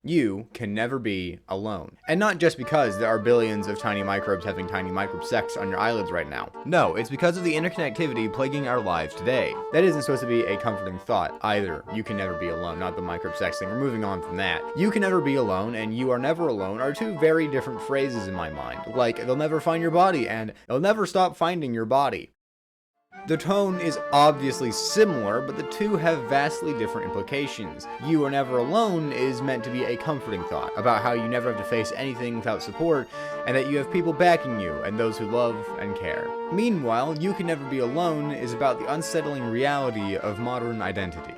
You can never be alone. And not just because there are billions of tiny microbes having tiny microbe sex on your eyelids right now. No, it's because of the interconnectivity plaguing our lives today. That isn't supposed to be a comforting thought either. You can never be alone, not the microbe sex thing. We're moving on from that. You can never be alone and you are never alone are two very different phrases in my mind. Like, they'll never find your body and they'll never stop finding your body. The tone is obviously similar, but the two have vastly different implications. You are never alone is meant to be a comforting thought, about how you never have to face anything without support, and that you have people backing you, and those who love and care. Meanwhile, you can never be alone is about the unsettling reality of modern identity.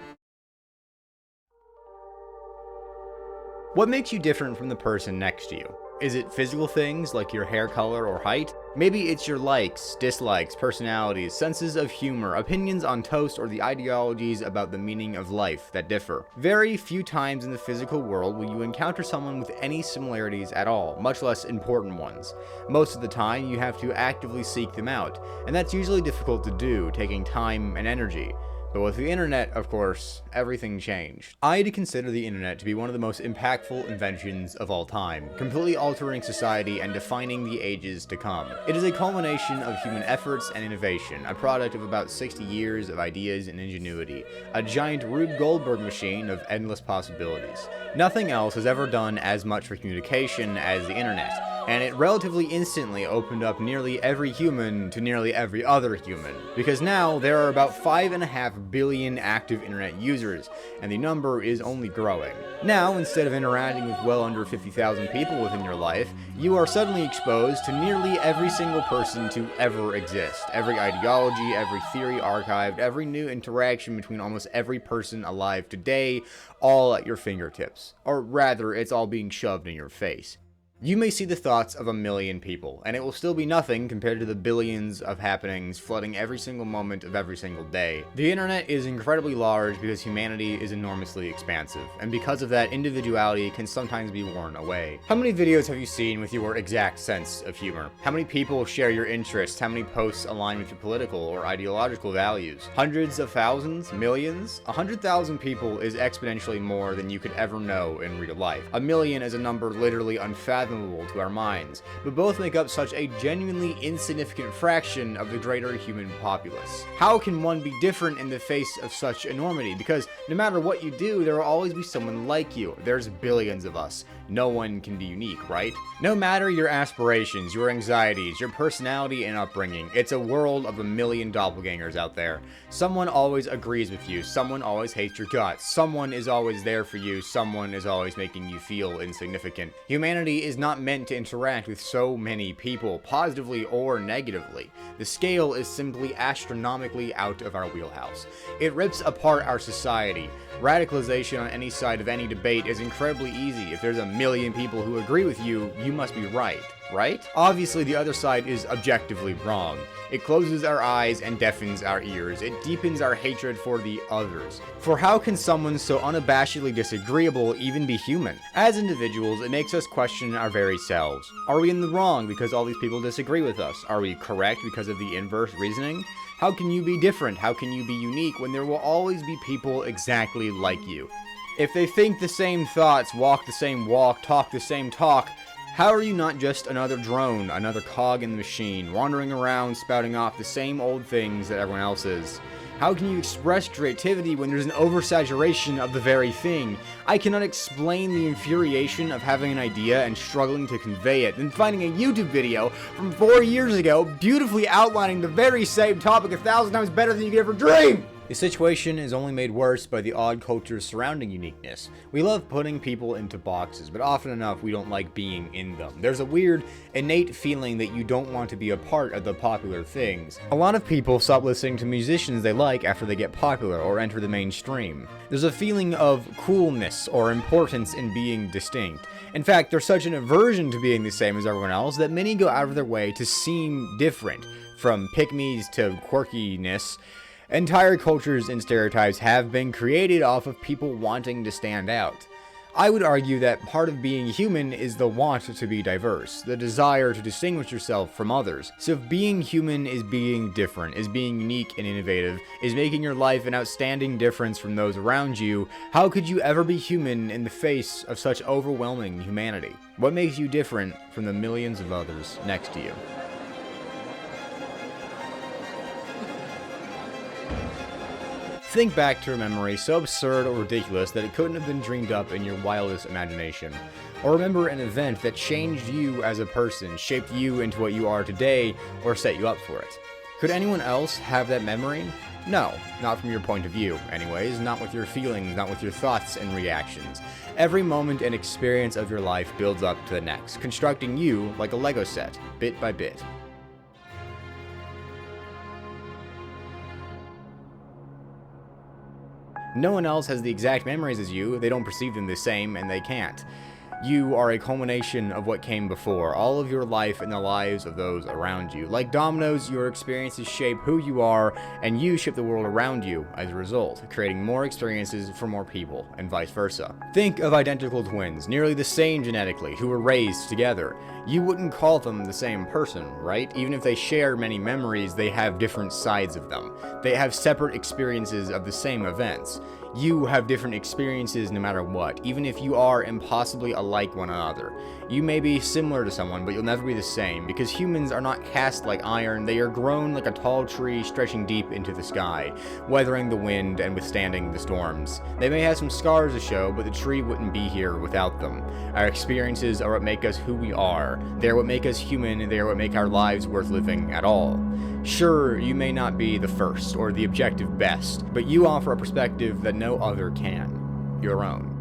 What makes you different from the person next to you? Is it physical things like your hair color or height? Maybe it's your likes, dislikes, personalities, senses of humor, opinions on toast, or the ideologies about the meaning of life that differ. Very few times in the physical world will you encounter someone with any similarities at all, much less important ones. Most of the time, you have to actively seek them out, and that's usually difficult to do, taking time and energy. But with the internet, of course, everything changed. I consider the internet to be one of the most impactful inventions of all time, completely altering society and defining the ages to come. It is a culmination of human efforts and innovation, a product of about 60 years of ideas and ingenuity, a giant Rube Goldberg machine of endless possibilities. Nothing else has ever done as much for communication as the internet, and it relatively instantly opened up nearly every human to nearly every other human, because now there are about 5.5 billion active internet users, and the number is only growing. Now, instead of interacting with well under 50,000 people within your life, you are suddenly exposed to nearly every single person to ever exist, every ideology, every theory archived, every new interaction between almost every person alive today, all at your fingertips. Or rather, it's all being shoved in your face. You may see the thoughts of a million people, and it will still be nothing compared to the billions of happenings flooding every single moment of every single day. The internet is incredibly large because humanity is enormously expansive, and because of that, individuality can sometimes be worn away. How many videos have you seen with your exact sense of humor? How many people share your interests? How many posts align with your political or ideological values? Hundreds of thousands? Millions? 100,000 people is exponentially more than you could ever know in real life. A million is a number literally unfathomable to our minds, but both make up such a genuinely insignificant fraction of the greater human populace. How can one be different in the face of such enormity? Because no matter what you do, there will always be someone like you. There's billions of us. No one can be unique, right? No matter your aspirations, your anxieties, your personality and upbringing, it's a world of a million doppelgangers out there. Someone always agrees with you, someone always hates your guts, someone is always there for you, someone is always making you feel insignificant. Humanity is not meant to interact with so many people, positively or negatively. The scale is simply astronomically out of our wheelhouse. It rips apart our society. Radicalization on any side of any debate is incredibly easy. If there's a million people who agree with you, you must be right? Obviously, the other side is objectively wrong. It closes our eyes and deafens our ears. It deepens our hatred for the others. For how can someone so unabashedly disagreeable even be human? As individuals, it makes us question our very selves. Are we in the wrong because all these people disagree with us? Are we correct because of the inverse reasoning? How can you be different? How can you be unique when there will always be people exactly like you? If they think the same thoughts, walk the same walk, talk the same talk, how are you not just another drone, another cog in the machine, wandering around spouting off the same old things that everyone else is? How can you express creativity when there's an oversaturation of the very thing? I cannot explain the infuriation of having an idea and struggling to convey it, then finding a YouTube video from 4 years ago beautifully outlining the very same topic 1,000 times better than you could ever dream! The situation is only made worse by the odd cultures surrounding uniqueness. We love putting people into boxes, but often enough we don't like being in them. There's a weird, innate feeling that you don't want to be a part of the popular things. A lot of people stop listening to musicians they like after they get popular or enter the mainstream. There's a feeling of coolness or importance in being distinct. In fact, there's such an aversion to being the same as everyone else that many go out of their way to seem different, from pick-me's to quirkiness. Entire cultures and stereotypes have been created off of people wanting to stand out. I would argue that part of being human is the want to be diverse, the desire to distinguish yourself from others. So if being human is being different, is being unique and innovative, is making your life an outstanding difference from those around you, how could you ever be human in the face of such overwhelming humanity? What makes you different from the millions of others next to you? Think back to a memory so absurd or ridiculous that it couldn't have been dreamed up in your wildest imagination. Or remember an event that changed you as a person, shaped you into what you are today, or set you up for it. Could anyone else have that memory? No, not from your point of view, anyways, not with your feelings, not with your thoughts and reactions. Every moment and experience of your life builds up to the next, constructing you like a Lego set, bit by bit. No one else has the exact memories as you, they don't perceive them the same, and they can't. You are a culmination of what came before, all of your life and the lives of those around you. Like dominoes, your experiences shape who you are, and you shape the world around you as a result, creating more experiences for more people, and vice versa. Think of identical twins, nearly the same genetically, who were raised together. You wouldn't call them the same person, right? Even if they share many memories, they have different sides of them. They have separate experiences of the same events. You have different experiences no matter what, even if you are impossibly alike one another. You may be similar to someone, but you'll never be the same, because humans are not cast like iron, they are grown like a tall tree stretching deep into the sky, weathering the wind and withstanding the storms. They may have some scars to show, but the tree wouldn't be here without them. Our experiences are what make us who we are. They are what make us human, and they are what make our lives worth living at all. Sure, you may not be the first or the objective best, but you offer a perspective that no other can, your own.